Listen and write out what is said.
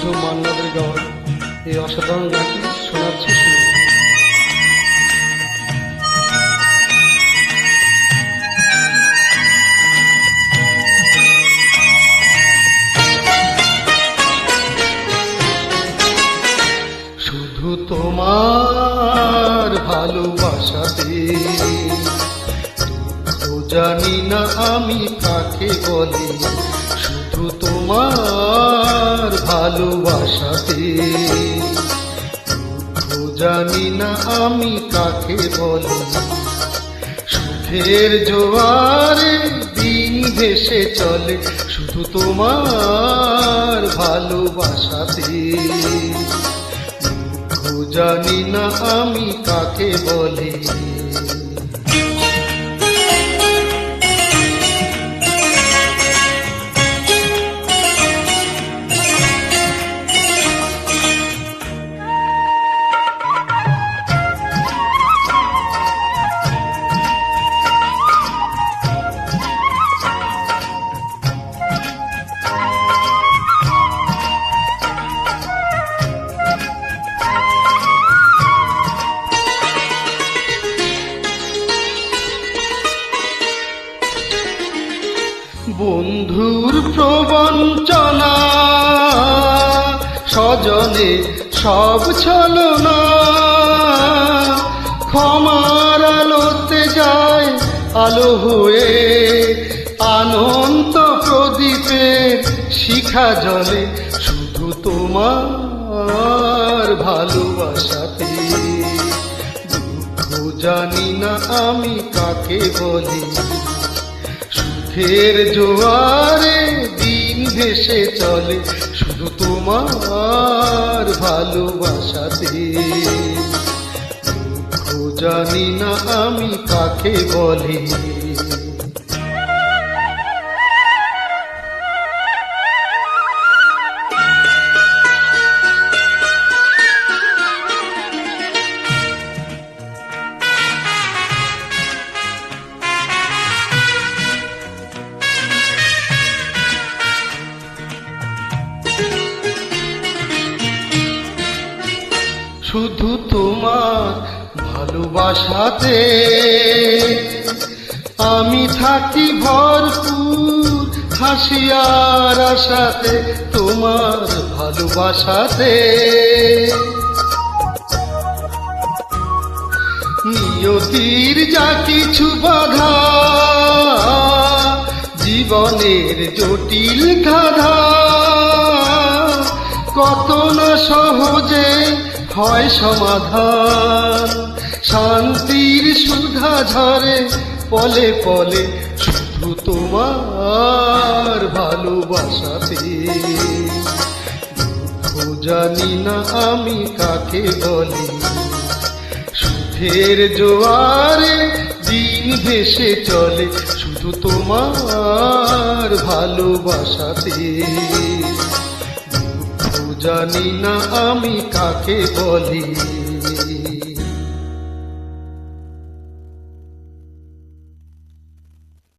বন্ধু মান্নাদের গাওয়া এই অসাধারণ গানটি শোনাচ্ছি। শুধু তোমার ভালোবাসাতে জানি না আমি কাকে বলি, শুধু তোমার ভালোবাসাতে জানি না আমি কাকে বলি। সুখের জোয়ারে দিন ভেসে চলে শুধু তোমার ভালোবাসাতে, জানি না আমি কাকে বলি। বন্ধুর প্রবঞ্চনা স্বজনে সব ছলনা, ক্ষমার আলোতে যায় আলো হয়ে আনন্দ প্রদীপের শিখা জ্বলে শুধু তোমার ভালোবাসাতে। দুঃখ জানি না আমি কাকে বলি, সুখের জোয়ারে দিন ভেসে চলে শুধু তোমার ভালোবাসাতে। দুঃখ জানি না আমি কাকে বলি। শুধু তোমার ভালোবাসাতে আমি থাকি ভরপুর হাসি আর আশাতে, তোমার ভালোবাসাতে নিয়তির যা কিছু বাধা জীবনের জটিল ধাঁধা, কত না সহজে হয় সমাধান। শান্তির সুধা ঝরে পলে পলে শুধু তোমার ভালোবাসাতে। দুঃখ জানি না আমি কাকে বলি, সুখের জোয়ারে দিন ভেসে চলে শুধু তোমার ভালোবাসাতে। জানি না আমি কাকে বলি।